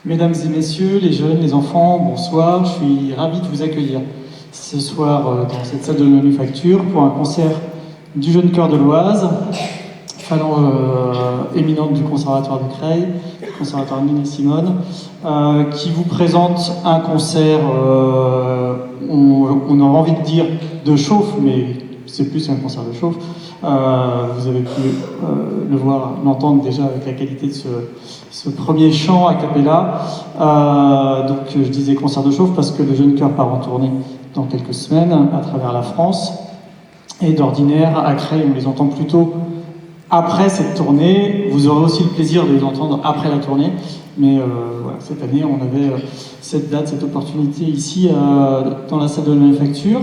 Mesdames et messieurs, les jeunes, les enfants, bonsoir. Je suis ravi de vous accueillir ce soir dans cette salle de manufacture pour un concert du jeune chœur de l'Oise, phalange éminente du Conservatoire de Creil, Conservatoire Nina Simone, qui vous présente un concert, on aura envie de dire de chauffe, mais c'est plus un concert de chauffe. Vous avez pu le voir, l'entendre déjà avec la qualité de ce premier chant a cappella. Donc je disais concert de chauffe parce que le jeune chœur part en tournée dans quelques semaines à travers la France. Et d'ordinaire, à Creil, on les entend plutôt après cette tournée. Vous aurez aussi le plaisir de les entendre après la tournée. Mais voilà, cette année, on avait cette date, cette opportunité ici dans la salle de la manufacture.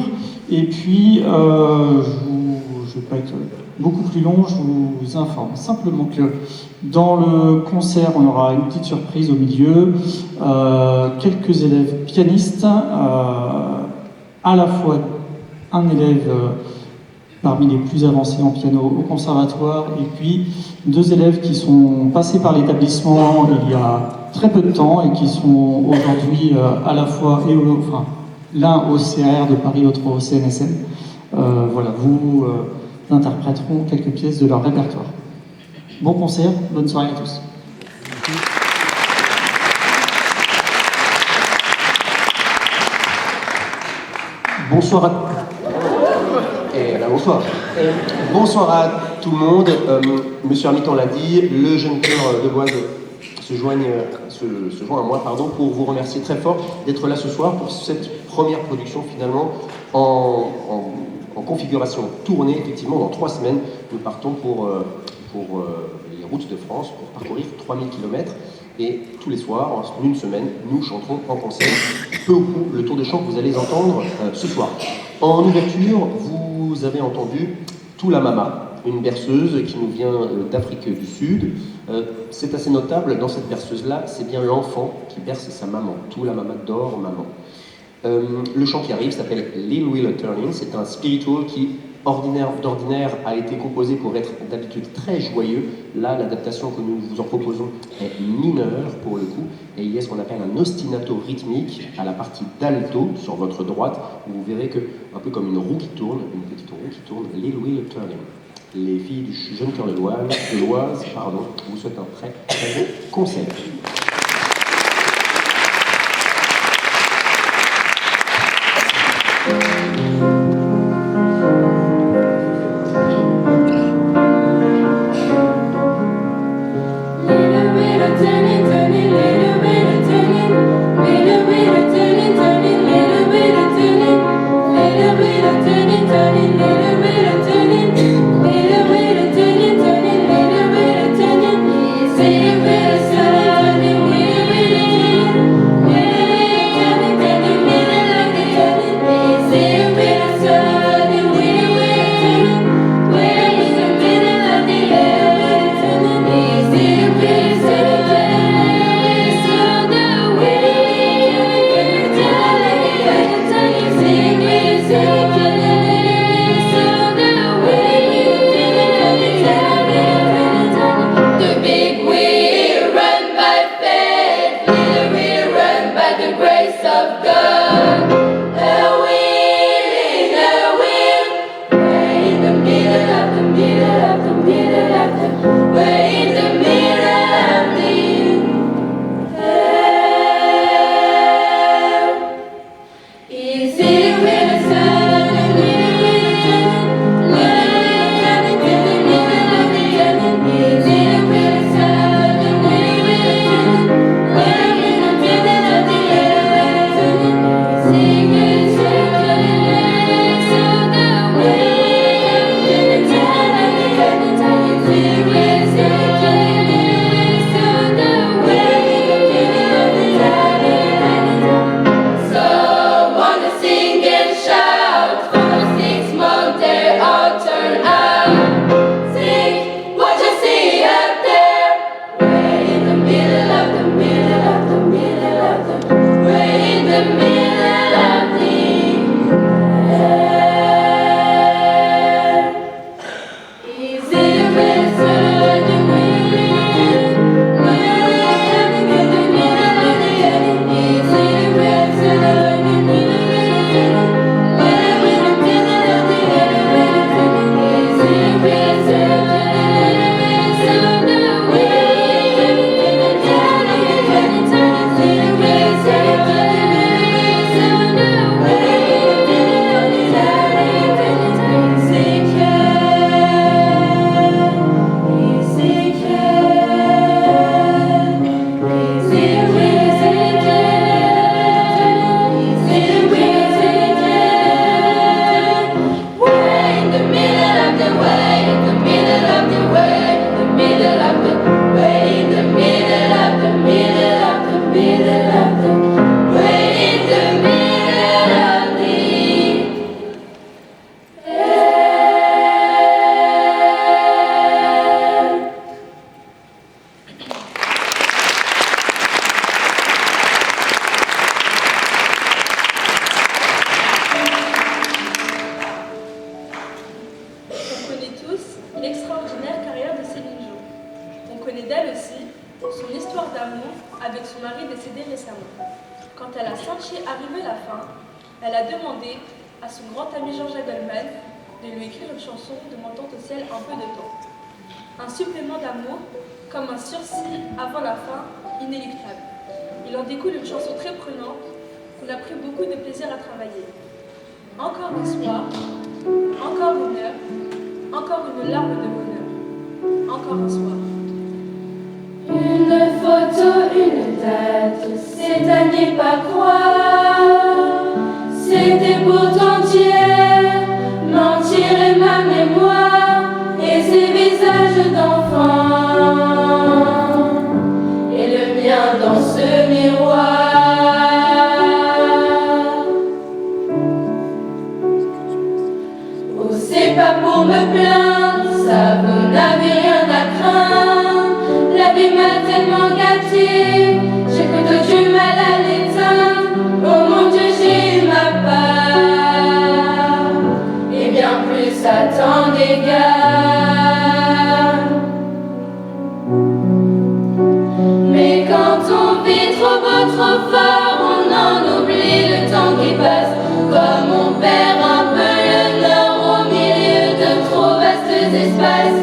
Et puis, je ne vais pas être beaucoup plus long, je vous informe simplement que dans le concert, on aura une petite surprise au milieu, quelques élèves pianistes, à la fois un élève parmi les plus avancés en piano au conservatoire, et puis deux élèves qui sont passés par l'établissement il y a très peu de temps et qui sont aujourd'hui à la fois, l'un au CR de Paris, l'autre au CNSM. Voilà, vous interpréteront quelques pièces de leur répertoire. Bon concert, bonne soirée à tous. Bonsoir à... bonsoir. Bonsoir à tout le monde. Monsieur Hermiton l'a dit, le jeune chœur de l'Oise se joint à moi pour vous remercier très fort d'être là ce soir pour cette première production finalement en configuration tournée. Effectivement, dans 3 semaines, nous partons pour les routes de France pour parcourir 3000 km. Et tous les soirs, en une semaine, nous chanterons en concert peu ou prou le tour de chant que vous allez entendre ce soir. En ouverture, vous avez entendu Toula Mama, une berceuse qui nous vient d'Afrique du Sud. C'est assez notable, dans cette berceuse-là, c'est bien l'enfant qui berce sa maman. Toula Mama dort, maman. Le chant qui arrive s'appelle Lil Wheel Turning. C'est un spiritual qui, d'ordinaire, a été composé pour être d'habitude très joyeux. Là, l'adaptation que nous vous en proposons est mineure pour le coup, et il y a ce qu'on appelle un ostinato rythmique à la partie d'alto sur votre droite, où vous verrez que, un peu comme une roue qui tourne, une petite roue qui tourne, Lil Wheel Turning. Les filles du jeune chœur de l'Oise, vous souhaitent un très très bon concert. Turning, marché arrivait à la fin, elle a demandé à son grand ami Georgia Goldman de lui écrire une chanson demandant au ciel un peu de temps. Un supplément d'amour, comme un sursis avant la fin, inéluctable. Il en découle une chanson très prenante qu'on a pris beaucoup de plaisir à travailler. Encore un soir, encore une heure, encore une larme de bonheur. Encore un soir. Une photo, une date, c'est à n'y pas croire. C'était pourtant hier, mentir est ma mémoire, et ces visages d'enfants, et le mien dans ce miroir. Oh, c'est pas pour me plaindre, ça vous n'avez rien à craindre. La vie m'a tellement gâtée, j'ai plutôt du mal à l'éteindre. Oh mon Dieu, j'ai eu ma part, et bien plus à t'en dégâts. Mais quand on vit trop beau, trop fort, on en oublie le temps qui passe. Comme on perd un peu le nord au milieu de trop vastes espaces.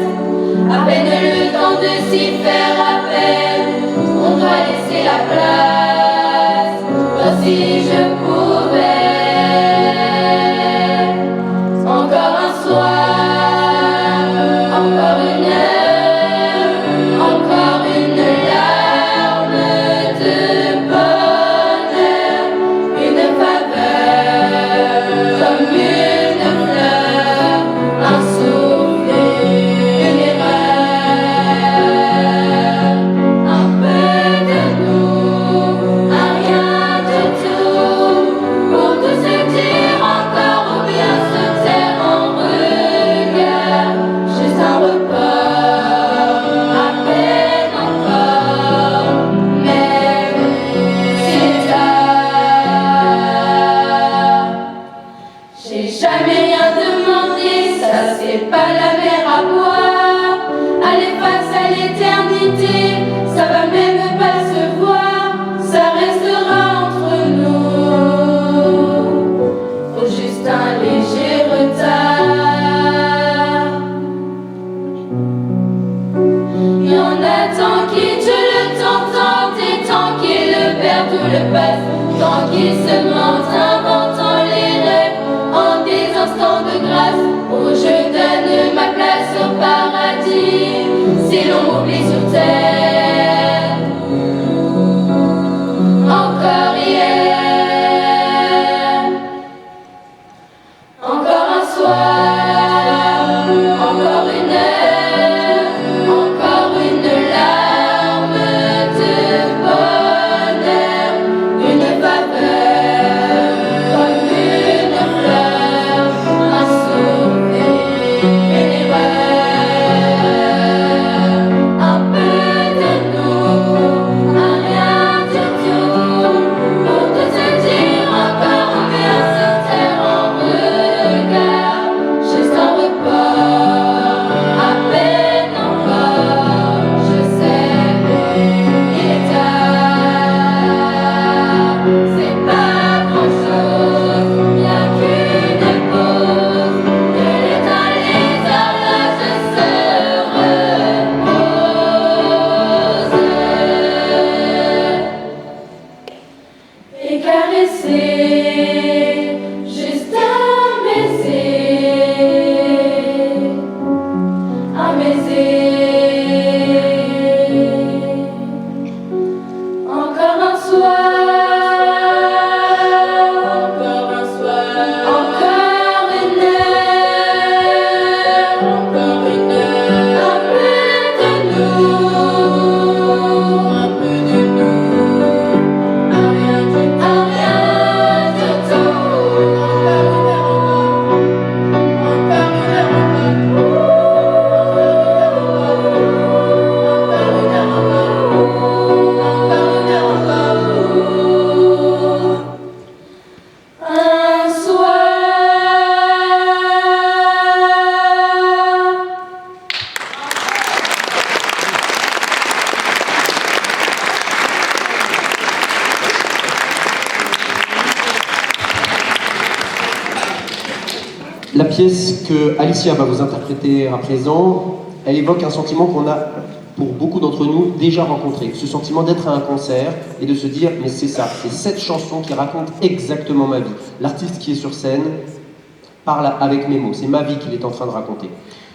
À peine le temps de s'y faire à peine, on doit laisser la place. Oh, si je pouvais, encore un soir, encore une heure, encore une larme de bonheur, une faveur comme une fleur, un souffle, une erreur, un peu de nous, un rien de tout, pour tout se dire encore ou bien se taire en regard, juste un report, à peine encore, même c'est tard. J'ai jamais rien demandé, ça c'est pas la mer à boire. Aller face à l'éternité, ça va même pas se voir, ça restera entre nous. Faut juste un léger retard. Y en a tant qui tuent le temps tente et tant qu'ils le perdent ou le passent, tant qu'ils se mentent, inventant les rêves en des instants de grâce. Oh, je donne ma place au paradis, si l'on m'oublie sur terre. Encore hier, encore un soir, encore une heure, encore une larme de bonheur, une faveur La pièce que Alicia va vous interpréter à présent, elle évoque un sentiment qu'on a, pour beaucoup d'entre nous, déjà rencontré. Ce sentiment d'être à un concert et de se dire « mais c'est ça, c'est cette chanson qui raconte exactement ma vie ». L'artiste qui est sur scène parle avec mes mots, c'est ma vie qu'il est en train de raconter.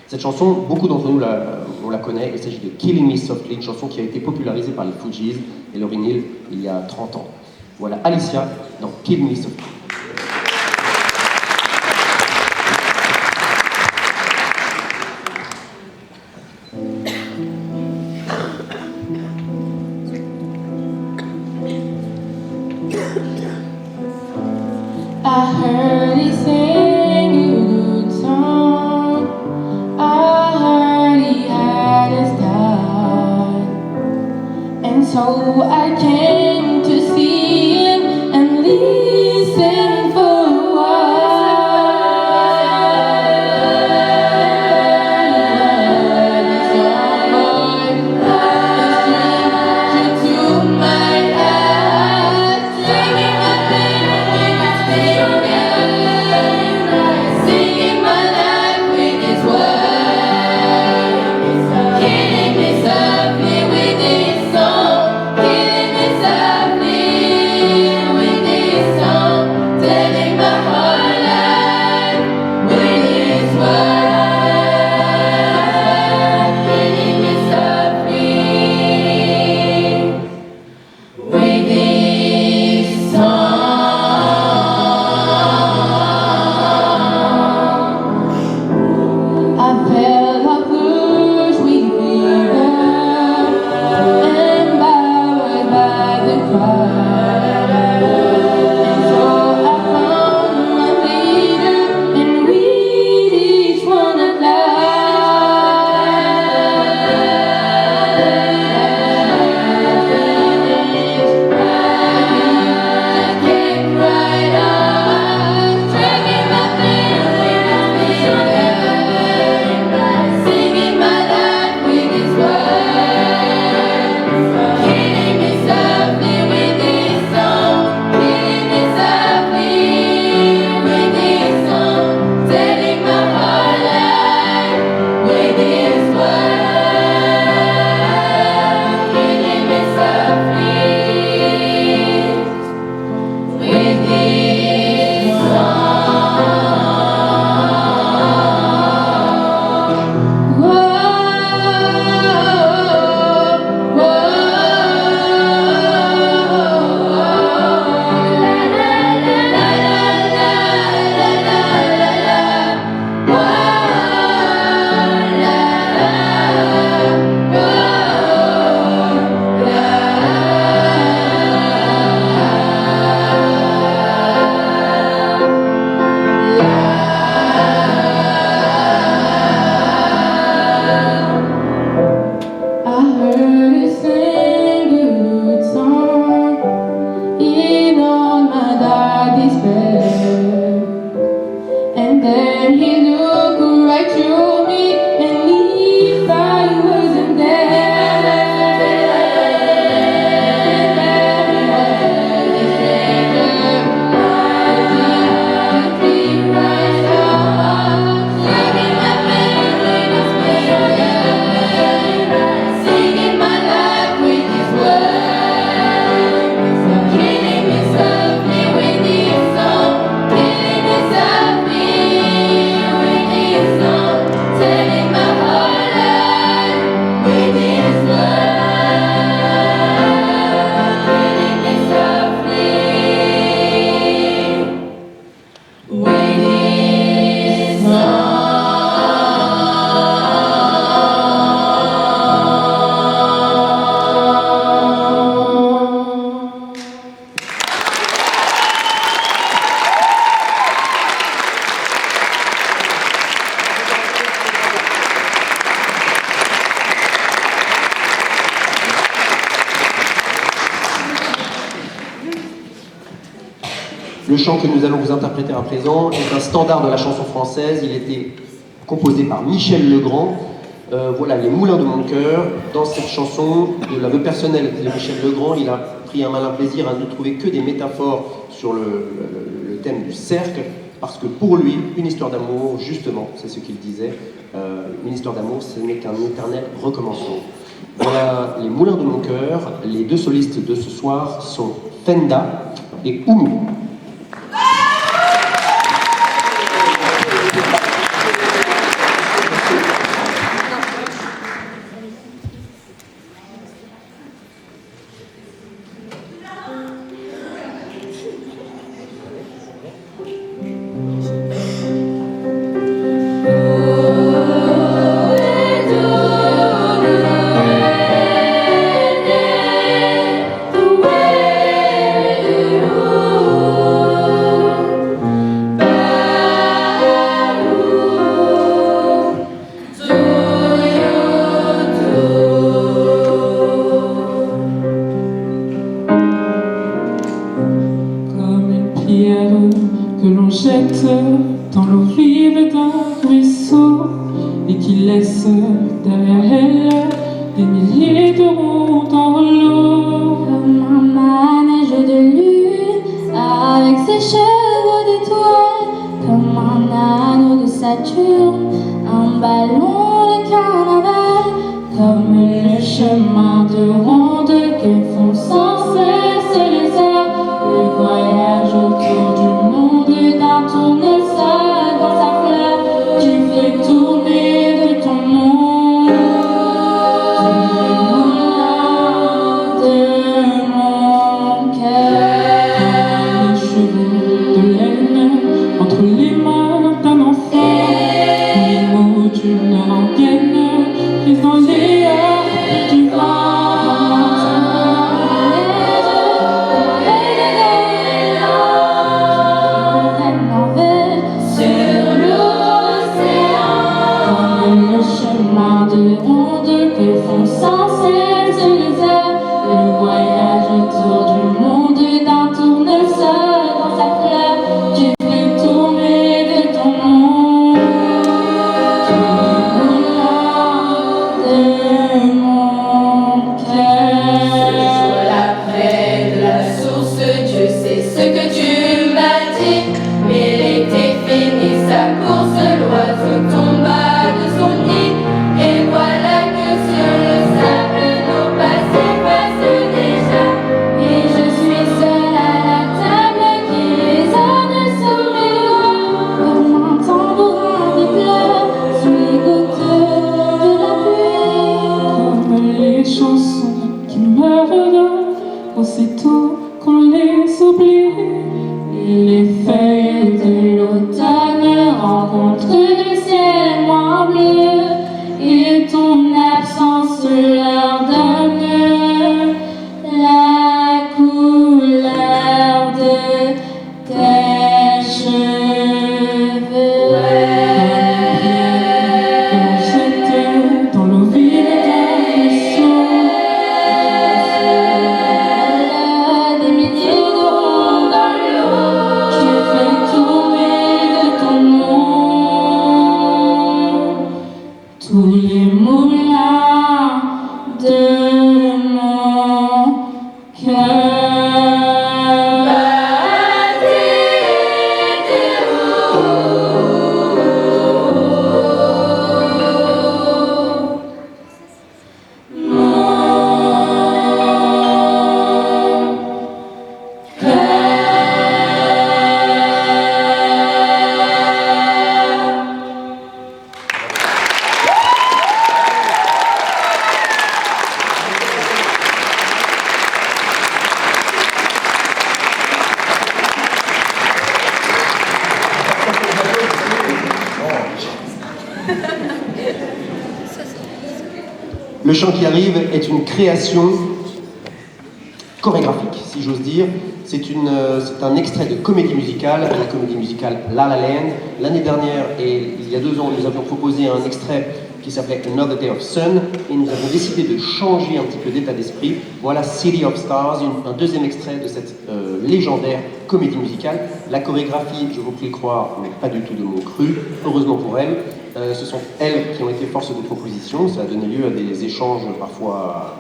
Cette chanson, beaucoup d'entre nous on la connaît, il s'agit de « Killing Me Softly », une chanson qui a été popularisée par les Fugees et Lauryn Hill il y a 30 ans. Voilà Alicia dans « Killing Me Softly ». I heard he sang a good song. I heard he had his dad, and so I came to see him and listen for a while. Le chant que nous allons vous interpréter à présent est un standard de la chanson française. Il était composé par Michel Legrand. Voilà, Les Moulins de mon cœur. Dans cette chanson, de l'aveu personnel de Michel Legrand, il a pris un malin plaisir à ne trouver que des métaphores sur le thème du cercle, parce que pour lui, une histoire d'amour, justement, c'est ce qu'il disait, une histoire d'amour, ce n'est qu'un éternel recommencement. Voilà les Moulins de mon cœur. Les deux solistes de ce soir sont Fenda et Oumou. Que l'on jette dans l'eau vive d'un ruisseau et qui laisse derrière elle des milliers de ronds dans l'eau. Comme un manège de lune avec ses cheveux d'étoiles, comme un anneau de Saturne, un ballon de carnaval, comme le chemin de ronde que font sans cesse les heures, le voyage autour du monde d'un tournesol dans sa fleur, tu fais tourner de ton monde tous les moulins de mon cœur. Les cheveux de laine entre les mains d'un enfant, les mots d'une rengaine prise dans les heures du vent. De ronde que font sans cesse les heures, le voyage autour du monde d'un tournesol dans sa fleur, tu fais tourner de ton monde tous les moulins de mon cœur. Ce jour-là près de la source, Dieu sait ce que tu m'as dit, mais l'été finit sa course, l'oiseau tomba de son nid. Et voilà que sur le sable, nos pas s'effacent déjà. Et je suis seule à la table qui résonne sur mes doigts, comme un tambourin de pleurs sous les gouttes de la pluie. Comme les chansons qui meurent aussitôt qu'on les oublie, et les feuilles de l'automne rencontrent le ciel moins bleu, et ton absence leur donne la couleur de tes cheveux. J'étais dans l'eau vive d'un ruisseau, Des milliers de ronds dans l'eau, je fais tourner de ton monde tous les moulins de mon cœur. Le chant qui arrive est une création chorégraphique, si j'ose dire. C'est un extrait de comédie musicale, la comédie musicale La La Land. L'année dernière, et il y a 2 ans, nous avions proposé un extrait qui s'appelait Another Day of Sun, et nous avons décidé de changer un petit peu d'état d'esprit. Voilà City of Stars, un deuxième extrait de cette légendaire comédie musicale. La chorégraphie, je vous prie de croire, n'est pas du tout de mots crus, heureusement pour elles. Ce sont elles qui ont été force de proposition, ça a donné lieu à des échanges parfois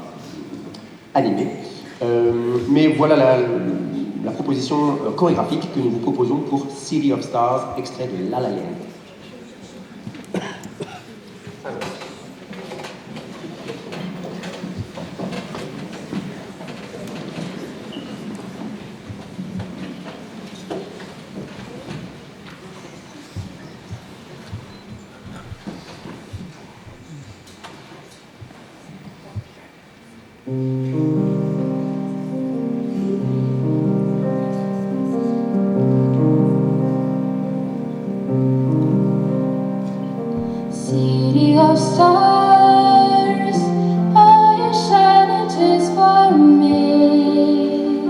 animés. Mais voilà la proposition chorégraphique que nous vous proposons pour City of Stars, extrait de La La Land. City of stars, are you shining just for me?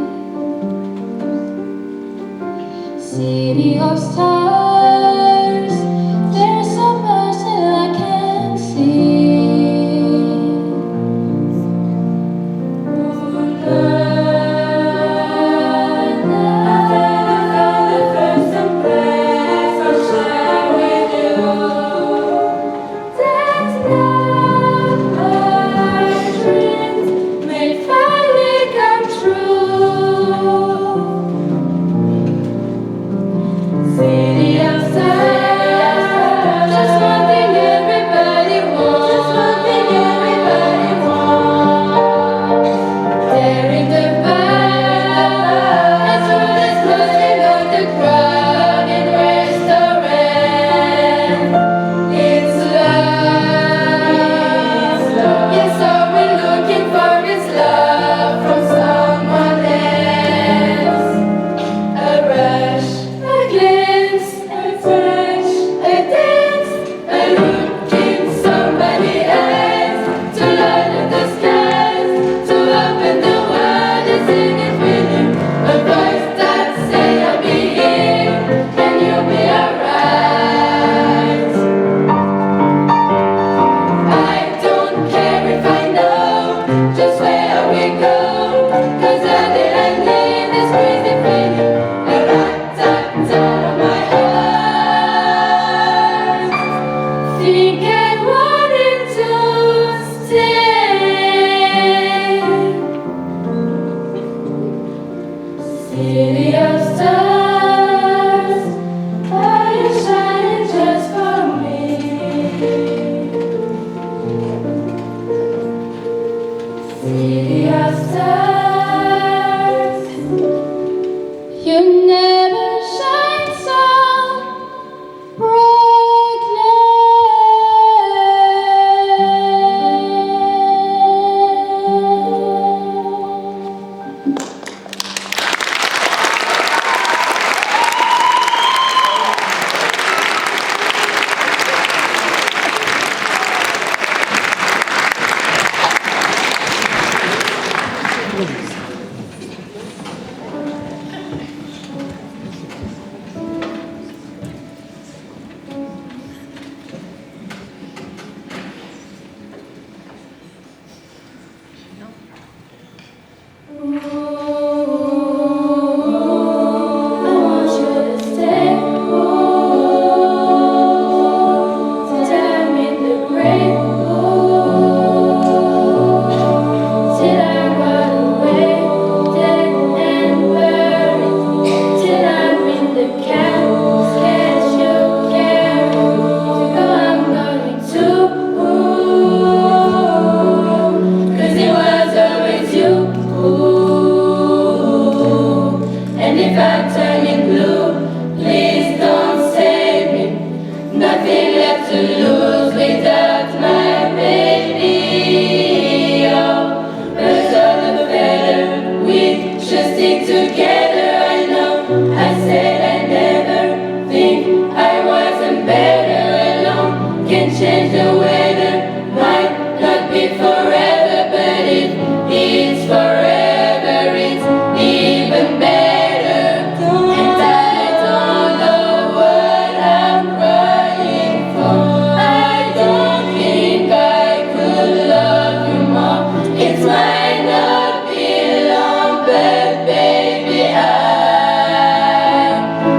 City of stars, there's so much that I can't see. City of stars, just one thing everybody wants. Just one thing everybody wants. Daring the vibe, as soon as closing out the crowded restaurant. It's love. Yes, all we're looking for is love from someone else. A rush, a glance, a touch, a dance, a look in somebody's eyes, to light up the skies, to open the world and sing it with you. A voice that say I'll be here and you'll be alright. I don't care if I know just where we go, 'cause how did I leave this crazy feeling? A rat-tat-tat on my heart. Think I wanted to stay. City of stars, are you shining just for me? City of stars, you never shine so brightly.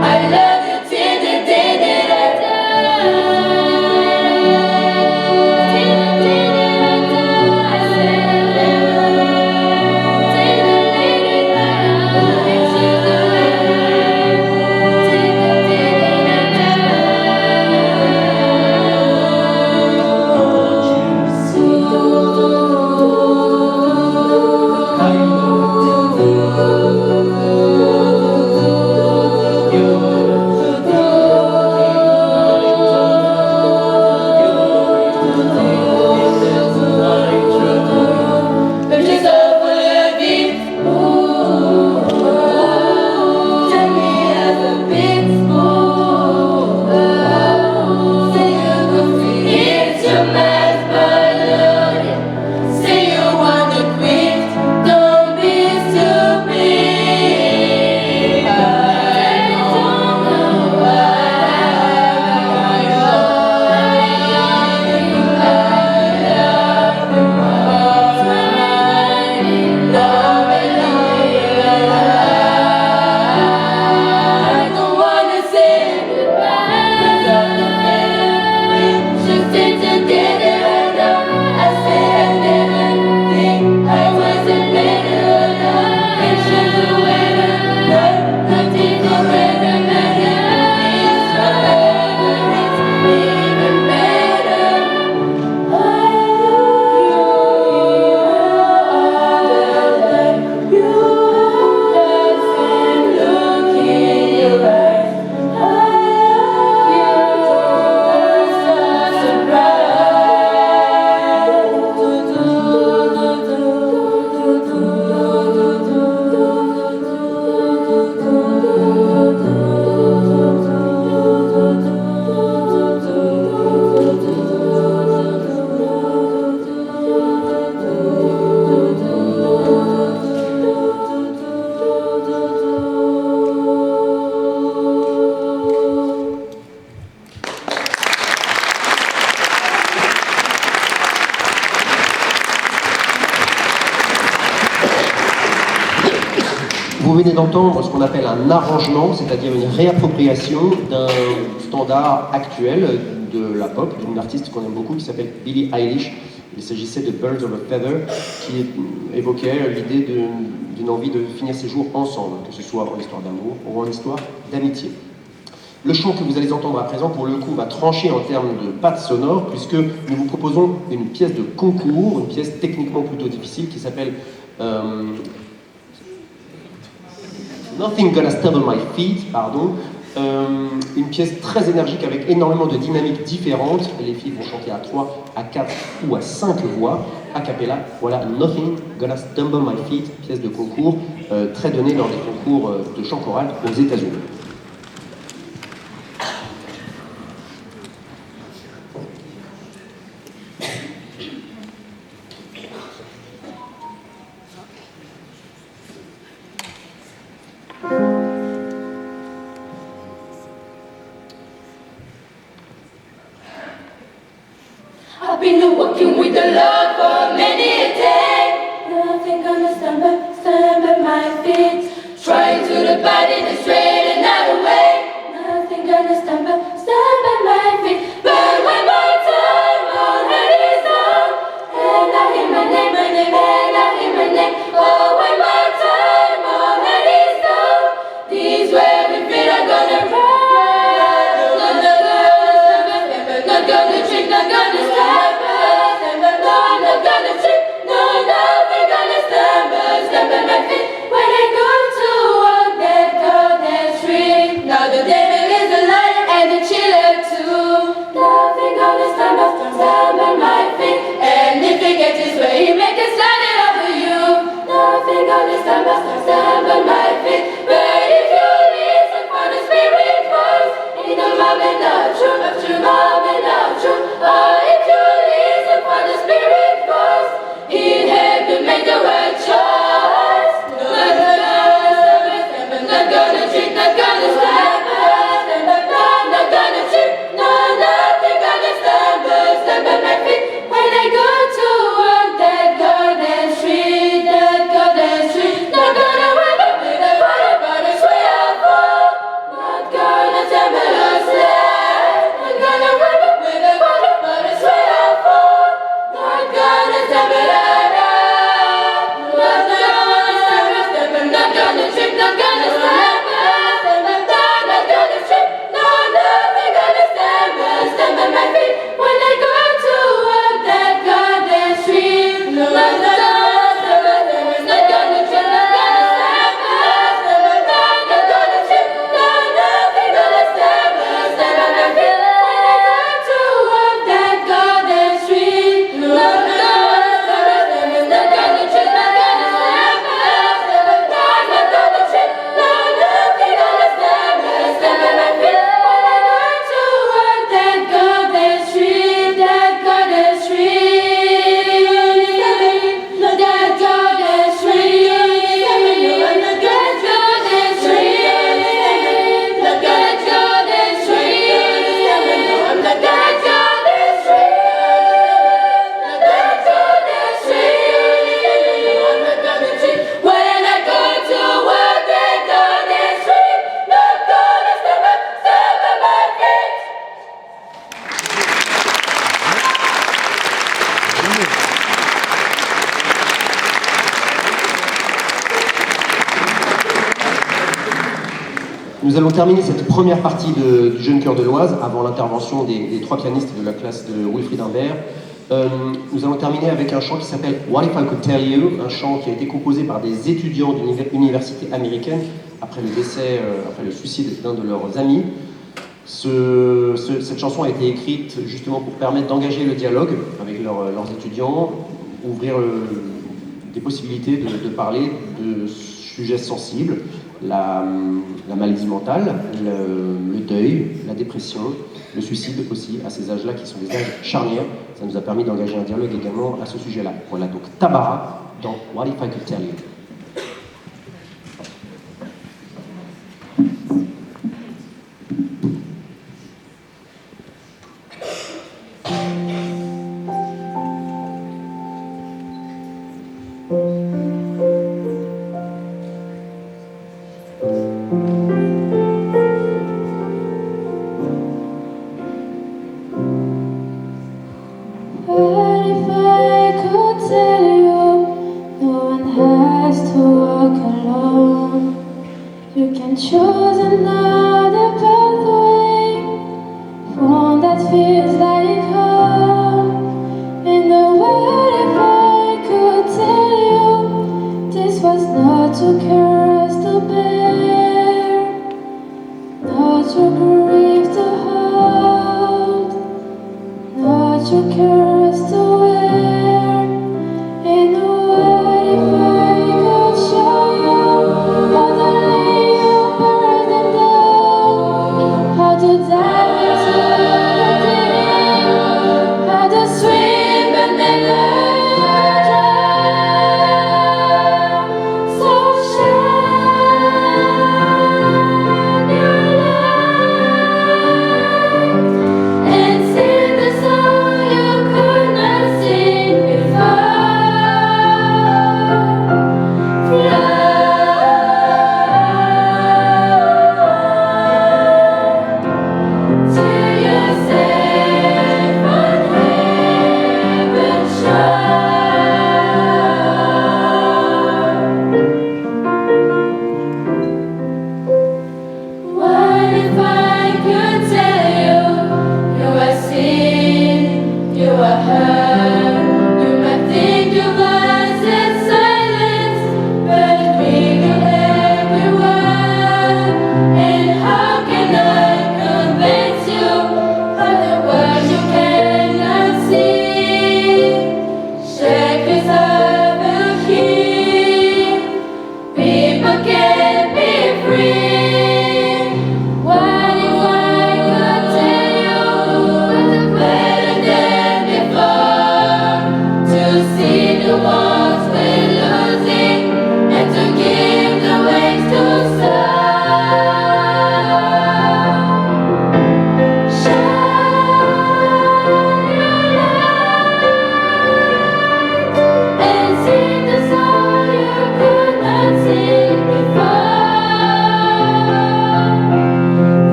I love you till the day that I die. Vous venez d'entendre ce qu'on appelle un arrangement, c'est-à-dire une réappropriation d'un standard actuel de la pop, d'une artiste qu'on aime beaucoup qui s'appelle Billie Eilish. Il s'agissait de Birds of a Feather, qui évoquait l'idée d'une envie de finir ses jours ensemble, que ce soit en histoire d'amour ou en histoire d'amitié. Le chant que vous allez entendre à présent, pour le coup, va trancher en termes de pattes sonores, puisque nous vous proposons une pièce de concours, une pièce techniquement plutôt difficile, qui s'appelle Nothing Gonna Stumble My Feet, pardon. Une pièce très énergique avec énormément de dynamiques différentes. Les filles vont chanter à 3, à 4 ou à 5 voix, a cappella. Voilà, Nothing Gonna Stumble My Feet, pièce de concours, très donnée lors des concours de chant choral aux États-Unis. I've been walking with the Lord for many a day. Nothing gonna stand my feet. Trying to the body to straight and not away. Nothing gonna stand my feet. But when my time already is done, and I hear my name, and I hear my name. Oh, when my time already is done, these weary feet are gonna rise. Not gonna trick, not gonna stop. Not gonna trick, no, nothing gonna stumble my feet. When I go to walk that golden street, now the devil is a liar and a chiller too. Nothing gonna stumble my feet. And if he gets his way, he make it slide it over you. Nothing gonna stumble my feet. But if you listen for the spirit voice, in the moment of truth, moment of truth. Oh, if you listen for the spirit voice, he'll help you make the right choice. Not gonna trick, not gonna stumble. Not gonna trick, no, nothing gonna stumble my feet. When I go to walk that golden street, not gonna whip up with a water bottle, swear I'll fall. Not gonna stumble or slide. Not gonna whip up with a water bottle, swear I'll fall. Not gonna stumble at all. Not gonna stumble, not gonna trick, not gonna stumble. Not gonna trick, no, nothing gonna stumble my feet. When I go to walk that golden street, not gonna trick, not gonna stumble. Not gonna trick, no, nothing gonna stumble my feet. When I go to walk that golden street, not gonna trick, not gonna stumble. Not gonna trick, no, nothing gonna stumble my feet. When I go to walk that golden street, that golden street, that golden street, that golden street, that golden street, that golden street. When I go to walk that golden street, not gonna stumble my feet. Nous allons terminer cette première partie du Jeune Chœur de l'Oise, avant l'intervention des 3 pianistes de la classe de Wilfried Imbert. Nous allons terminer avec un chant qui s'appelle What If I Could Tell You, un chant qui a été composé par des étudiants d'une université américaine après le décès, après le suicide d'un de leurs amis. Cette chanson a été écrite justement pour permettre d'engager le dialogue avec leurs étudiants, ouvrir des possibilités de parler de sujets sensibles, la maladie mentale, le deuil, la dépression, le suicide aussi, à ces âges-là qui sont des âges charnières. Ça nous a permis d'engager un dialogue également à ce sujet-là. Voilà donc Tabara dans What If I Could Tell You. You can choose another pathway, one that feels like home. In the world, if I could tell you, this was not to curse to bear, not your grief to hold, not your curse to wear. In the world, if I could show you how to lay your burden down.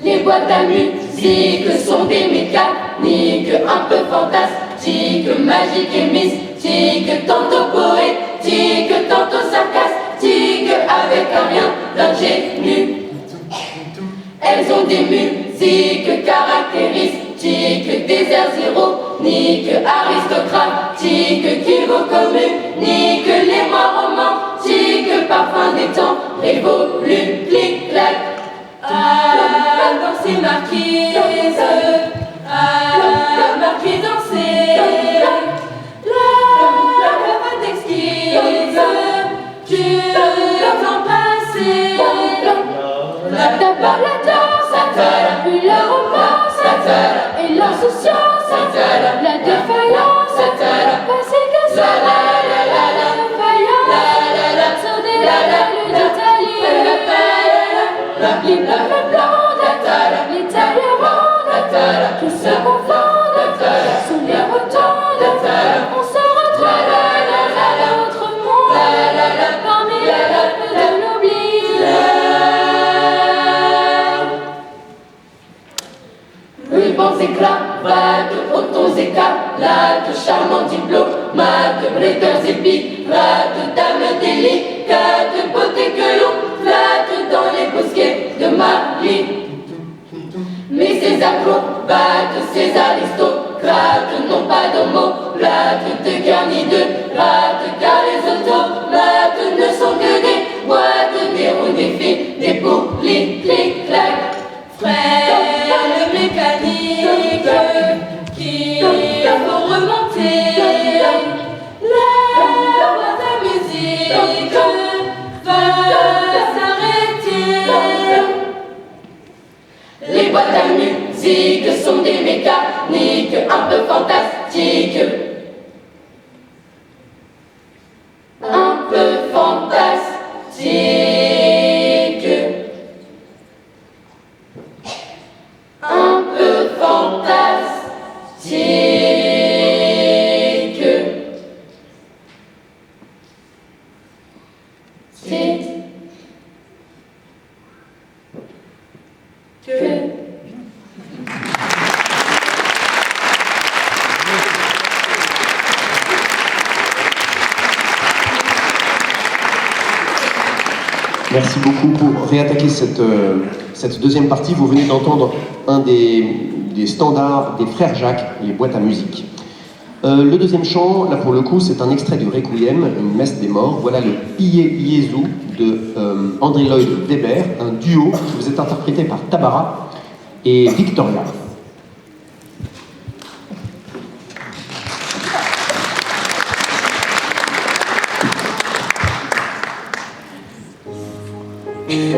Les boîtes à musique sont des mécaniques un peu fantastiques, magiques et mystiques, tantôt poétiques, tantôt sarcastiques, avec un rien d'ingénu. Elles ont des musiques caractéristiques, des airs ironiques, aristocratiques, qui vous communiquent les mots romantiques, parfum des temps révolus, clic-clac. Danser marquise, marquise danser, la cravate exquise, tu en passer, d'abord la danse, puis la romance, et l'insouciance, la défaillance, passer qu'un seul, faillance, sur des labels d'Italie, les blondes blondes, les tailles rondes, qui se confondent, sous les rotondes, on se retrouve dans un autre monde, parmi les peuples de l'oubli. Rubans éclavates, otons écalades, charmants diplomates, bretteurs et pirates, dames délicates, beauté que l'on flatte dans les bosquets de Mali. Mais ces acrobates, ces aristocrates n'ont pas d'homoplates, de cœur ni de rate, car les automates ne sont que des boîtes, des roues, des fils, des poulies, clic-clac. Frère, le mécanique qui faut remonter, la boîte à musique va s'arrêter. Les boîtes à musique sont des mécaniques un peu fantastiques, un peu fantastiques, un peu fantastiques. Merci beaucoup pour réattaquer cette deuxième partie. Vous venez d'entendre un des standards des frères Jacques, les boîtes à musique. Le deuxième chant, là pour le coup, c'est un extrait du Requiem, une messe des morts. Voilà le Pie Jesu de André Lloyd Webber, un duo qui vous est interprété par Tabara et Victoria. Jésus,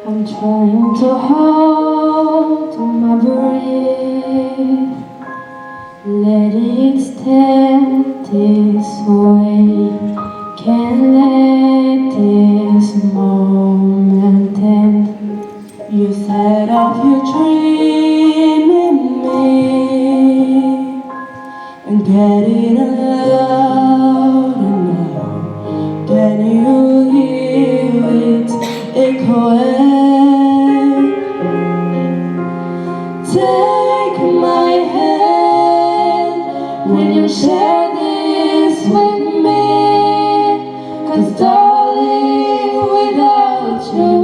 I'm trying to hold my breath, let it stand this way, can't let this moment end. You set off your dream in me and get it out and out. Can you hear it echoing? Take my hand when you share this with me, 'cause darling, without you,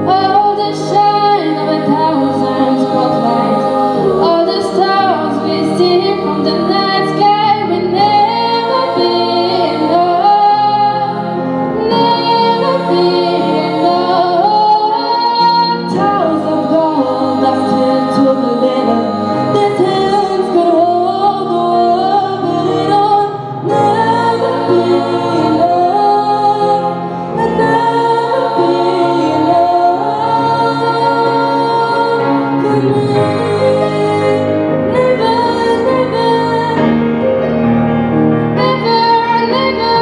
all the shine of a thousand spotlights, all the stars we see from the night sky will never be enough, never be enough. Towers of gold are still to the little, these hands could hold the world, but it'll never be enough, and never be enough for me. Never, never, never,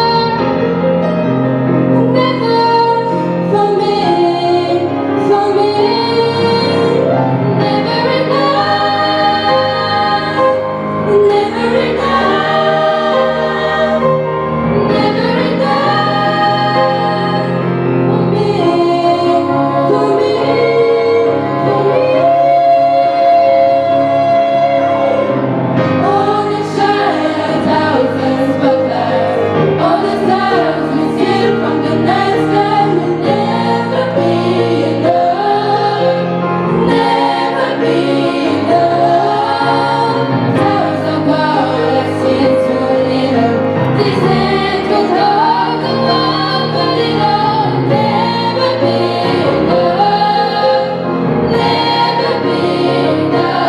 never for me, for me. Never enough, never enough, never enough for me, for me, for me. All the shine of thousand spotlights, all the stars we see from the night sky will never be enough, never be enough. Towers of gold I see too little, these hands could hold the world, but it'll never be enough, never be enough.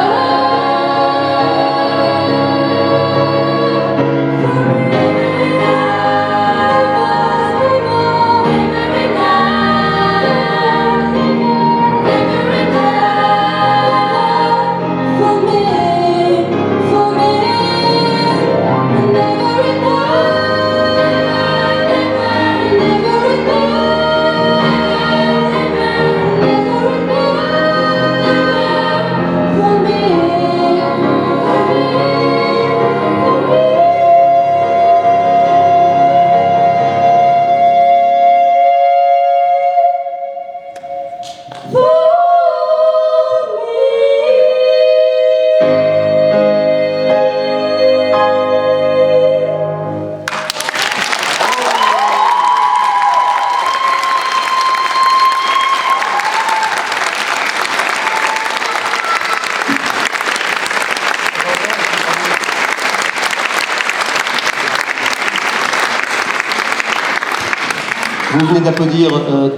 Vous venez d'applaudir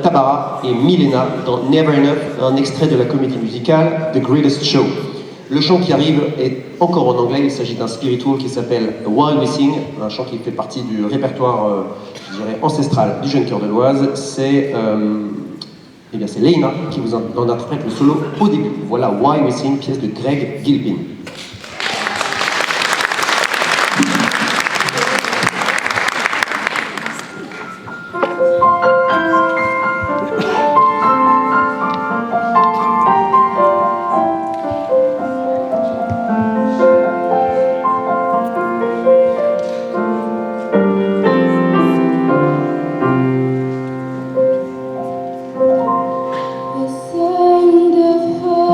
Tabara et Milena dans Never Enough, un extrait de la comédie musicale The Greatest Show. Le chant qui arrive est encore en anglais, il s'agit d'un spiritual qui s'appelle While We Sing, un chant qui fait partie du répertoire, je dirais, ancestral du jeune chœur de l'Oise. C'est Leïna qui vous en interprète le solo au début. Voilà While We Sing, pièce de Greg Gilpin. I sang the fire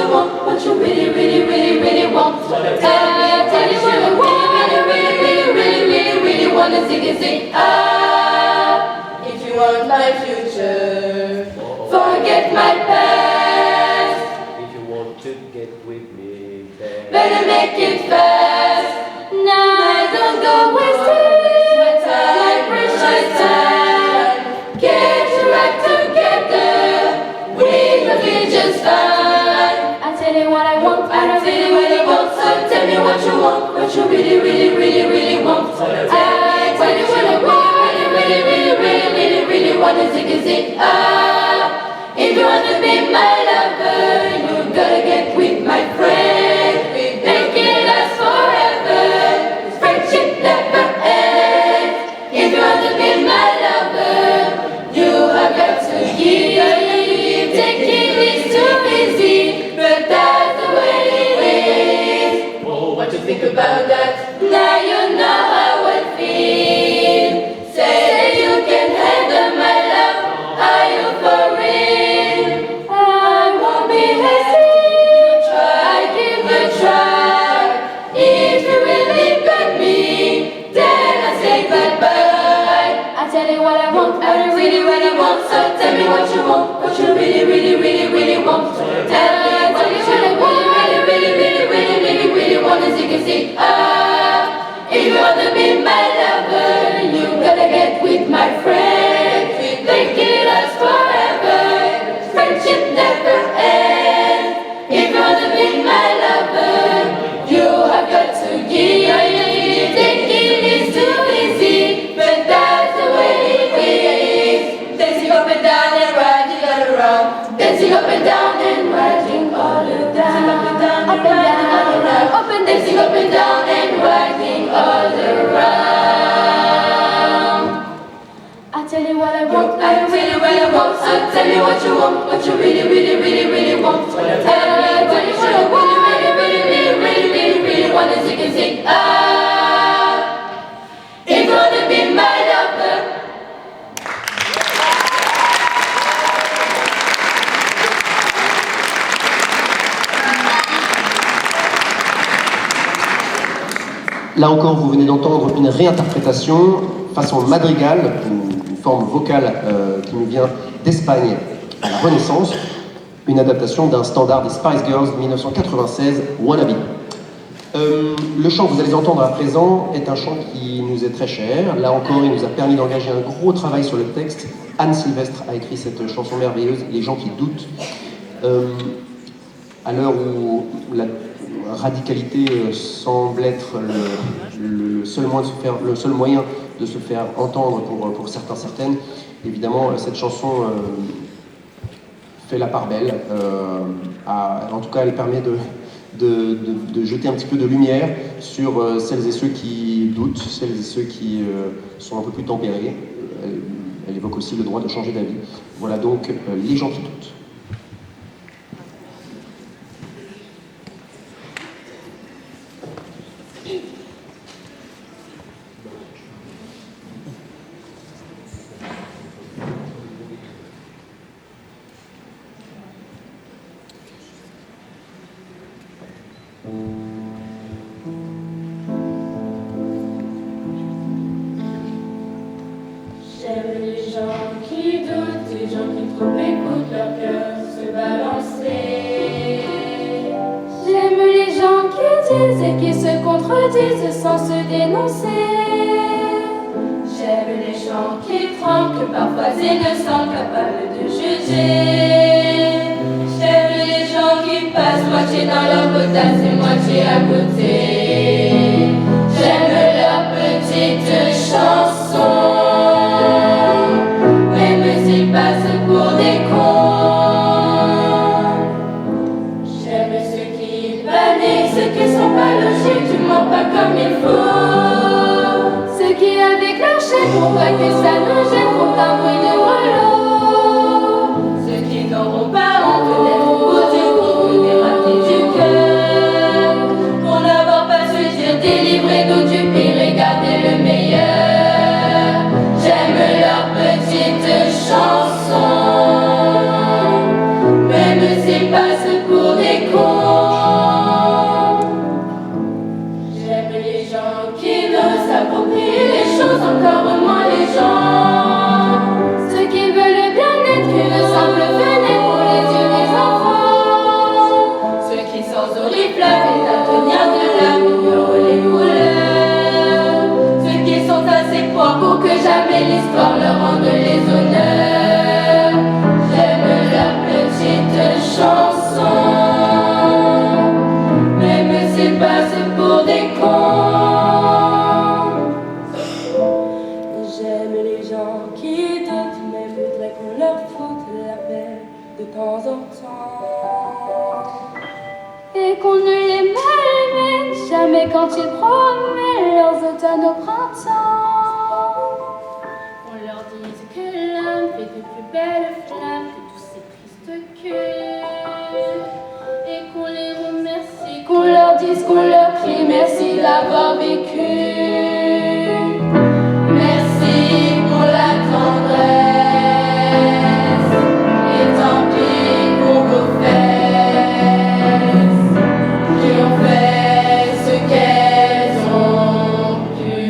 you want, what you really, really, really, really want. Tell you what I really, really, really, really, really, really want to zig. Ah, if you want my future, forget my past. If you want to get with me, Better make it fast. Now don't go wasting my time, my precious time. Get your act together, we will be just fine. I tell you what I want, I tell you what I want. So tell me what you want, what you really, really, really, really want. I tell you what I really, really, really, really, really, really want to zig. Ah, if you want to be my lover, you gotta get with my friend. Make it last forever. Friendship never ends. If you want to be my lover, you have got to give. Taking is too easy, but that's the way it is. oh, What you think about that? Now you know how I feel. Say you can handle my love. Are you for real? I won't be hasty. Try, give a try. If you really got me, then I say goodbye. I tell you what I want, I really, really want. So tell me what you want, what you really, really, really, really want. Tell you what I really, really, really, really, really, really, really want to zig. Ah, if you want to be my lover, you gotta get with my friend. Make it last forever. Friendship never ends. If you want to be my lover, you have got to give. Taking is too easy, but that's the way it is. Dancing up and down and riding all around. Dancing up and down and riding all around. Up and down, up and dancing up and down and riding all around. I tell you what I want, I really, really want. So tell me what you want, what you really, really, really, really want. Tell you what I really, really, really, really, really, really, really want to zig. Ah, if you want to be my lover. Là encore, vous venez d'entendre une réinterprétation façon madrigal, une forme vocale qui nous vient d'Espagne à la Renaissance, une adaptation d'un standard des Spice Girls de 1996, Wannabe. Le chant que vous allez entendre à présent est un chant qui nous est très cher. Là encore, il nous a permis d'engager un gros travail sur le texte. Anne Sylvestre a écrit cette chanson merveilleuse, Les gens qui doutent. À l'heure où la radicalité semble être le seul moyen de se faire entendre pour certains, certaines, évidemment, cette chanson fait la part belle. En tout cas, elle permet de jeter un petit peu de lumière sur celles et ceux qui doutent, celles et ceux qui sont un peu plus tempérés. Elle évoque aussi le droit de changer d'avis. Voilà donc Les gens qui doutent. J'aime les gens qui doutent, les gens qui trop écoutent leur cœur se balancer. J'aime les gens qui disent et qui se contredisent sans se dénoncer. J'aime les gens qui tranquent, parfois innocents, capables de juger. J'aime les gens qui passent moitié dans leur potasse et moitié à côté. J'aime leurs petites chansons. Passent pour des cons. J'aime ceux qui paniquent, ceux qui sont pas logiques, du moins pas comme il faut. Ceux qui avec leur chaîne pour pas que ça nous gêne font un bruit de grelot. Ceux qui n'auront pas honte d'être au bout du groupe, des ratés du cœur, pour n'avoir pas su dire délivré nous du pire et garder le meilleur. J'aime leurs petites chansons, même s'ils passent pour des cons. danse au rifleur et daltonien de l'amour les couleurs. Ceux qui sont assez forts pour que jamais l'histoire leur rende les honneurs. J'aime leurs petites chansons, même s'ils passent pour des cons. J'aime les gens qui doutent, mais voudraient qu'on leur foute la paix de temps en temps. Et qu'on ne les malmène jamais quand ils promènent leurs automnes au printemps. On leur dise que l'âme fait de plus belles flammes que tous ces tristes cœurs. Et qu'on les remercie, qu'on leur dise, qu'on leur crie merci d'avoir vécu. Merci pour la tendresse, et tant pis pour vos fesses qui ont fait ce qu'elles ont pu.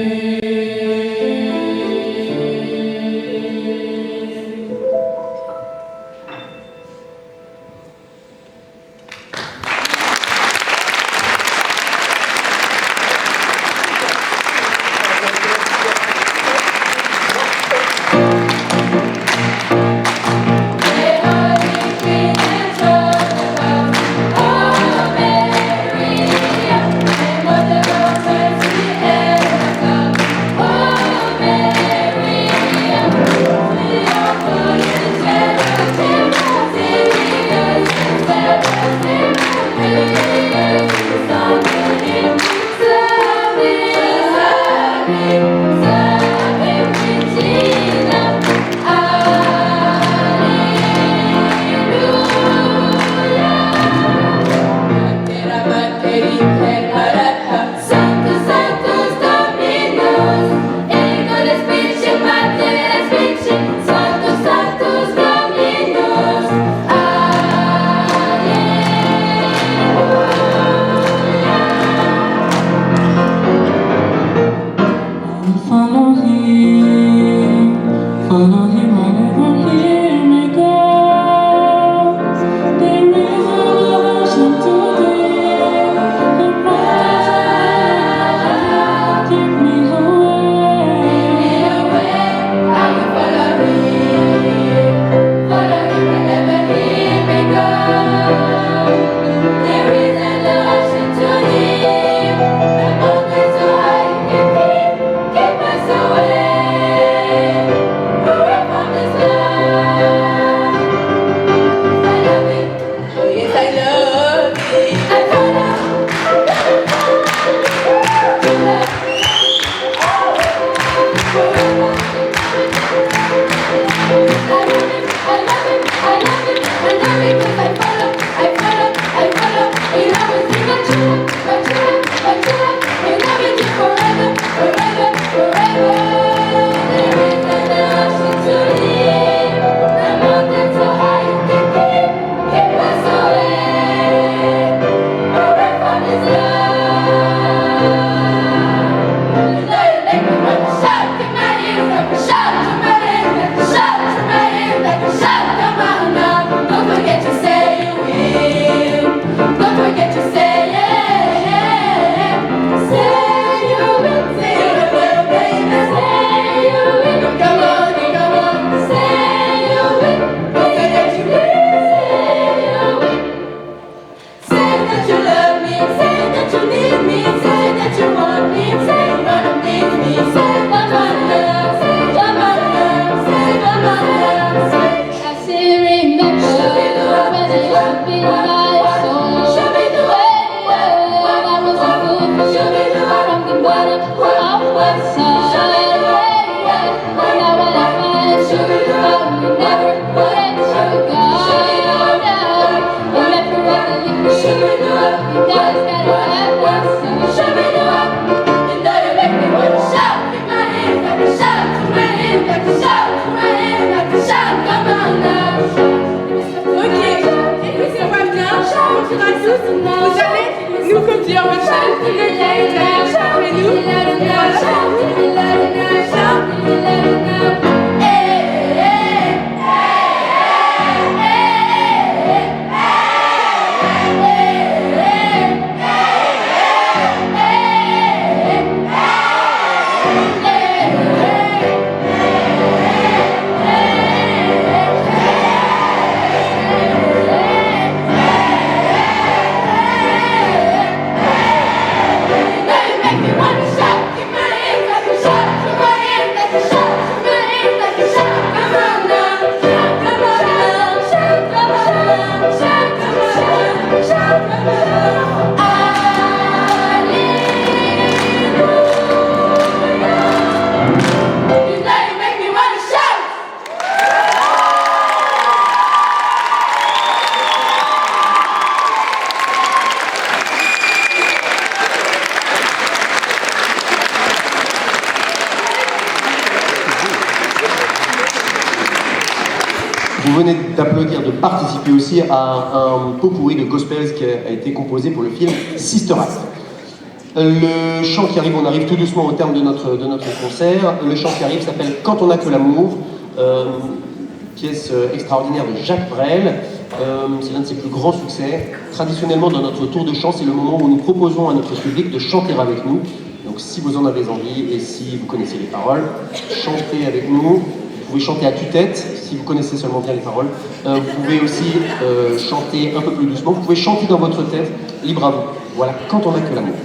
venez d'applaudir, de participer aussi à un pot pourri de gospels qui a été composé pour le film Sister Act. Le chant qui arrive, on arrive tout doucement au terme de notre concert. Le chant qui arrive s'appelle Quand on n'a que l'amour, pièce extraordinaire de Jacques Brel. C'est l'un de ses plus grands succès. Traditionnellement, dans notre tour de chant, c'est le moment où nous proposons à notre public de chanter avec nous. Donc si vous en avez envie et si vous connaissez les paroles, chantez avec nous. Vous pouvez chanter à tue-tête si vous connaissez seulement bien les paroles. Vous pouvez aussi chanter un peu plus doucement. Vous pouvez chanter dans votre tête, libre à vous. Voilà, Quand on n'a que l'amour.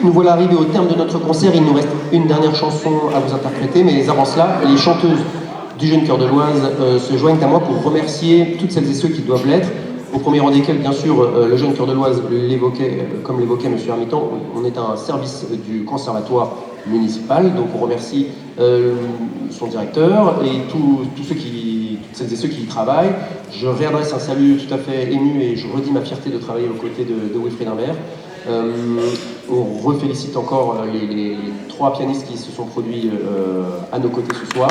Nous voilà arrivés au terme de notre concert. Il nous reste une dernière chanson à vous interpréter, mais avant cela, les chanteuses du Jeune Chœur de l'Oise se joignent à moi pour remercier toutes celles et ceux qui doivent l'être. Au premier rang desquels, bien sûr, le Jeune Chœur de l'Oise l'évoquait, comme l'évoquait M. Hermiton, on est un service du conservatoire municipal, donc on remercie son directeur et toutes celles et ceux qui y travaillent. Je réadresse un salut tout à fait ému et je redis ma fierté de travailler aux côtés de Wilfried Imbert. On refélicite encore les 3 pianistes qui se sont produits à nos côtés ce soir.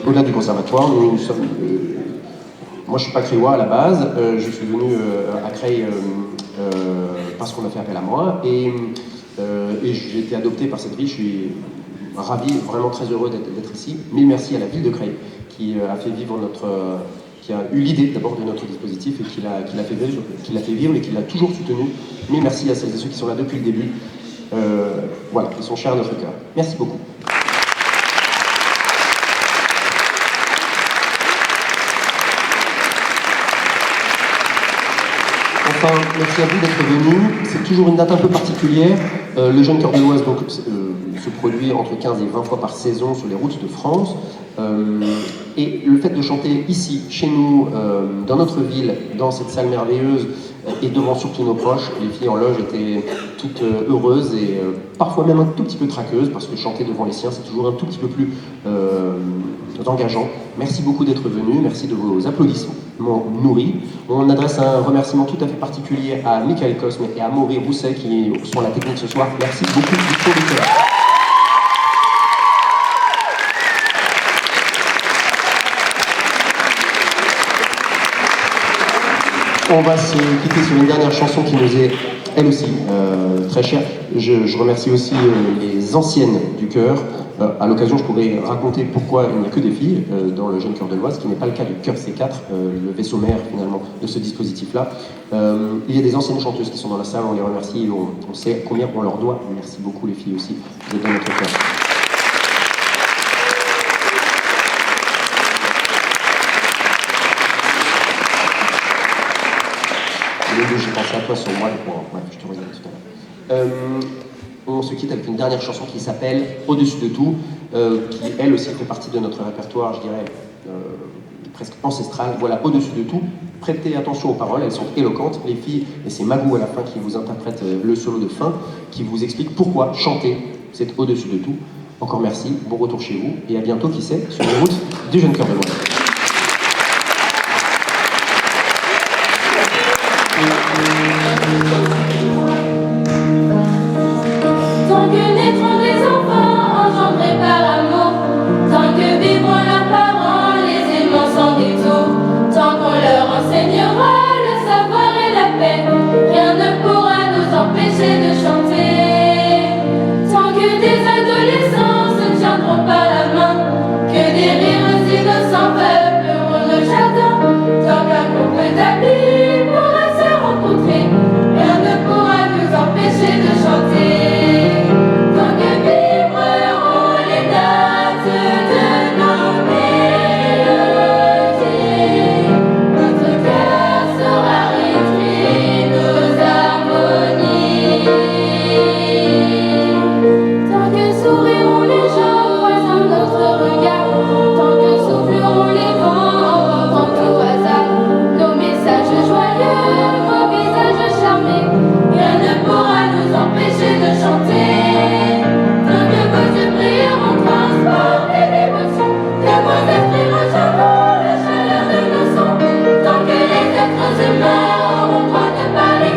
Au-delà du conservatoire, nous sommes. Moi, je suis pas créois à la base. Je suis venu à Creil parce qu'on a fait appel à moi et j'ai été adopté par cette ville. Je suis ravi, vraiment très heureux d'être ici. Mille merci à la ville de Creil qui a fait vivre qui a eu l'idée d'abord de notre dispositif et qui l'a fait vivre et qui l'a toujours soutenu. Mille merci à celles et ceux qui sont là depuis le début. Voilà, ils sont chers à notre cœur. Merci beaucoup. enfin, merci à vous d'être venus. C'est toujours une date un peu particulière. Le Jeune Cœur de l'Oise donc, se produit entre 15 et 20 fois par saison sur les routes de France. Et le fait de chanter ici, chez nous, dans notre ville, dans cette salle merveilleuse, et devant surtout nos proches, les filles en loge étaient toutes heureuses et parfois même un tout petit peu traqueuses, parce que chanter devant les siens, c'est toujours un tout petit peu plus engageant. Merci beaucoup d'être venus, merci de vos applaudissements nourris. On adresse un remerciement tout à fait particulier à Michael Cosme et à Maury Rousset qui sont à la technique ce soir. Merci beaucoup du fond du cœur. On va se quitter sur une dernière chanson qui nous est, elle aussi, très chère. Je remercie aussi les anciennes du chœur. À l'occasion, je pourrais raconter pourquoi il n'y a que des filles dans le Jeune Cœur de l'Oise, ce qui n'est pas le cas du chœur C4, le vaisseau mère finalement de ce dispositif-là. Il y a des anciennes chanteuses qui sont dans la salle, on les remercie, on sait combien on leur doit. Merci beaucoup les filles aussi, vous êtes dans notre cœur. J'ai pensé à toi sur moi, bref, je te reviendrai tout à l'heure. On se quitte avec une dernière chanson qui s'appelle Au-dessus de tout, qui elle aussi fait partie de notre répertoire, je dirais, presque ancestral. Voilà, Au-dessus de tout. Prêtez attention aux paroles, elles sont éloquentes. Les filles, et c'est Magou à la fin qui vous interprète le solo de fin, qui vous explique pourquoi chanter, c'est au-dessus de tout. Encore merci, bon retour chez vous, et à bientôt, qui sait, sur les routes du Jeune Cœur de l'Oise. Tant que naîtront des enfants engendrés par amour, tant que vivront leurs parents, les aimants sans détour, tant qu'on leur enseignera le savoir et la paix, rien ne pourra nous empêcher de chanter. Tant que des adolescents se tiendront par la main, que des rires innocents peupleront nos jardins, tant qu'un couple d'amis pourra se rencontrer, rien ne pourra nous empêcher de chanter. Tant que vibreront les notes de nos mélodies, notre cœur saura rythmer nos harmonies. Tant que souriront les gens croisant notre regard, tant que souffleront les vents en portant tout hasard nos messages joyeux, vos visages charmés, rien ne pourra nous empêcher de chanter. Tant que vos yeux brilleront transportés d'émotion, que vos esprits rechercheront la chaleur de nos sons, tant que les êtres humains auront droit de parler,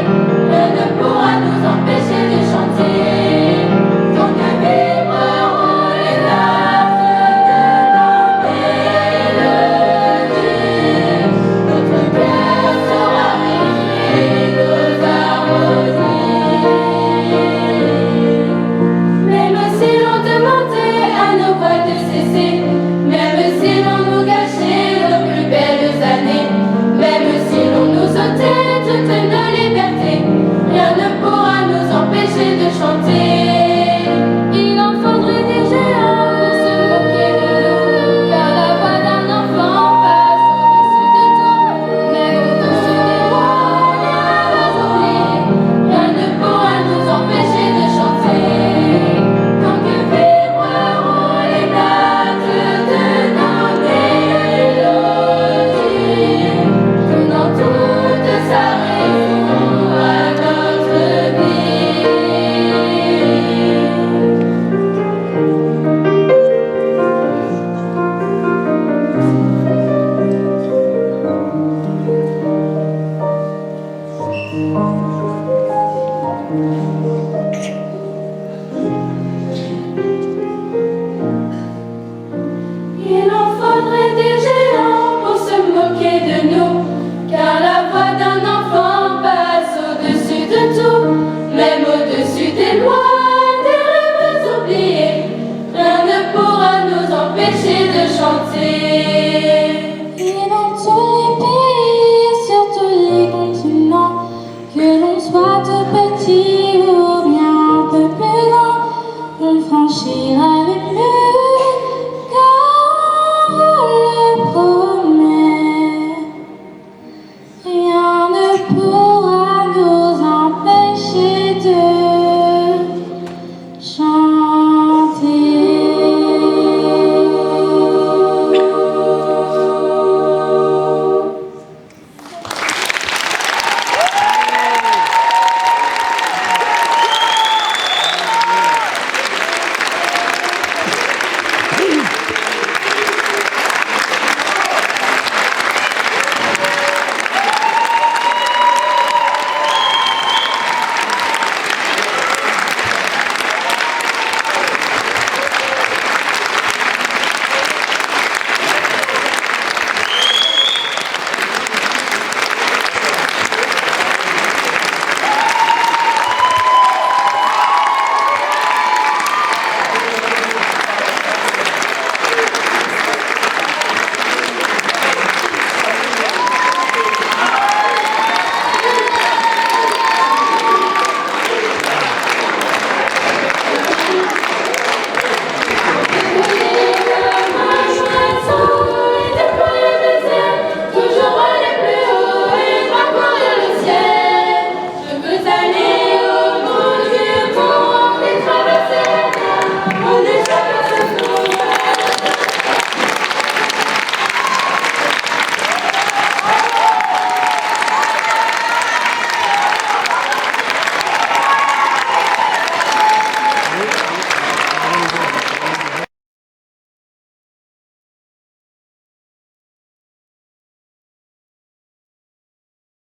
rien ne pourra nous empêcher de chanter. Tant que vibreront les notes de nos mélodies, notre cœur saura rythmer nos harmonies. Même si l'on demandait à nos voix de cesser, même si l'on nous gâchait nos plus belles années, même si l'on nous ôtait toutes nos libertés, rien ne pourra nous empêcher de chanter. Il en faudrait des géants pour se moquer de nous, car la voix d'un enfant passe au-dessus de tout, mais au-dessus des lois, rien va oublier, rien ne pourra nous empêcher de chanter. Tant que vibreront les notes de nos mélodies, donnant toute sa raison à notre vie. Il en faudrait des géants pour se moquer de nous, car la voix d'un enfant passe au-dessus de tout, même au-dessus des lois, des rêves oubliés, rien ne pourra nous empêcher de chanter. Et dans tous les pays et sur tous les continents, que l'on soit tout petit